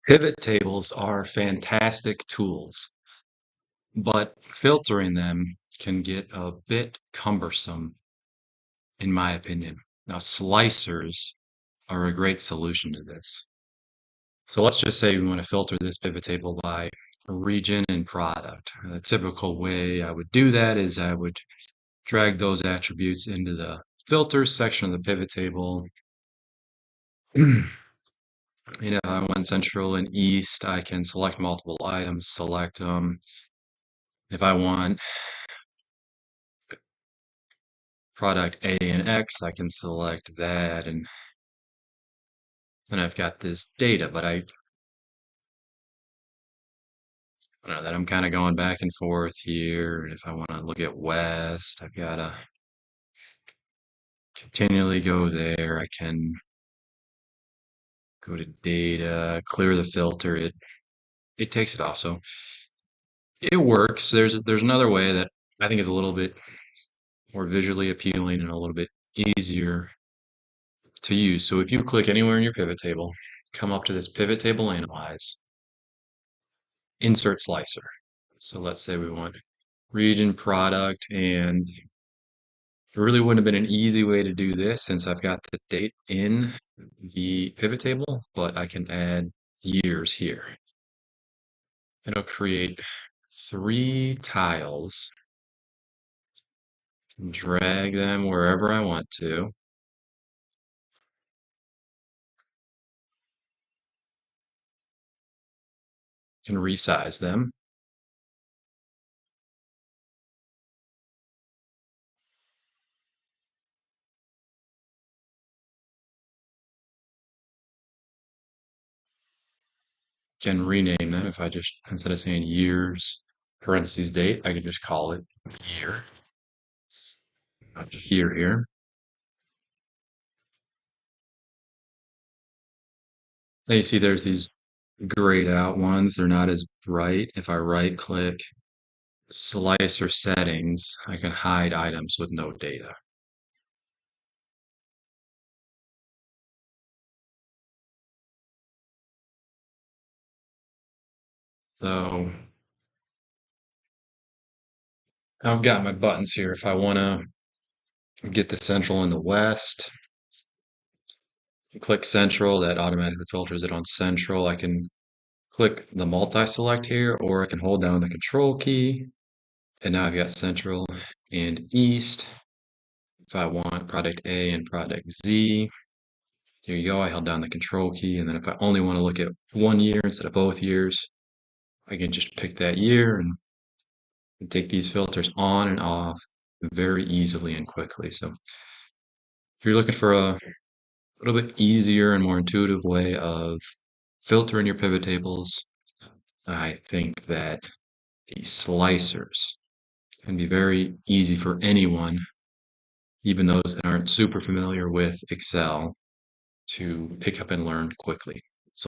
Pivot tables are fantastic tools, but filtering them can get a bit cumbersome, in my opinion. Now, slicers are a great solution to this. So let's just say we want to filter this pivot table by region and product. The typical way I would do that is I would drag those attributes into the filters section of the pivot table. I want central and east, I can select multiple items, select them. If I want product A and X, I can select that, and then I've got this data, but I don't know that I'm kind of going back and forth here. If I want to look at West, I've got to continually go there. I can go to data, clear the filter. It takes it off. So it works. There's another way that I think is a little bit more visually appealing and a little bit easier to use. So if you click anywhere in your pivot table, come up to this pivot table analyze, insert slicer. So let's say we want region product, and it really wouldn't have been an easy way to do this since I've got the date in the pivot table, but I can add years here. It'll create 3 tiles, drag them wherever I want to. Can resize them. Can rename them if I just, instead of saying years, parentheses date, I can just call it year. Year here. Now you see there's these grayed out ones. They're not as bright. If I right click slicer settings, I can hide items with no data. So I've got my buttons here. If I want to get the central and the west, click central, that automatically filters it on central. I can click the multi-select here, or I can hold down the control key, and now I've got central and east. If I want product A and product Z, there you go. I held down the control key, and then if I only want to look at one year instead of both years, I can just pick that year and take these filters on and off very easily and quickly. So if you're looking for a little bit easier and more intuitive way of filtering your pivot tables, I think that the slicers can be very easy for anyone, even those that aren't super familiar with Excel, to pick up and learn quickly.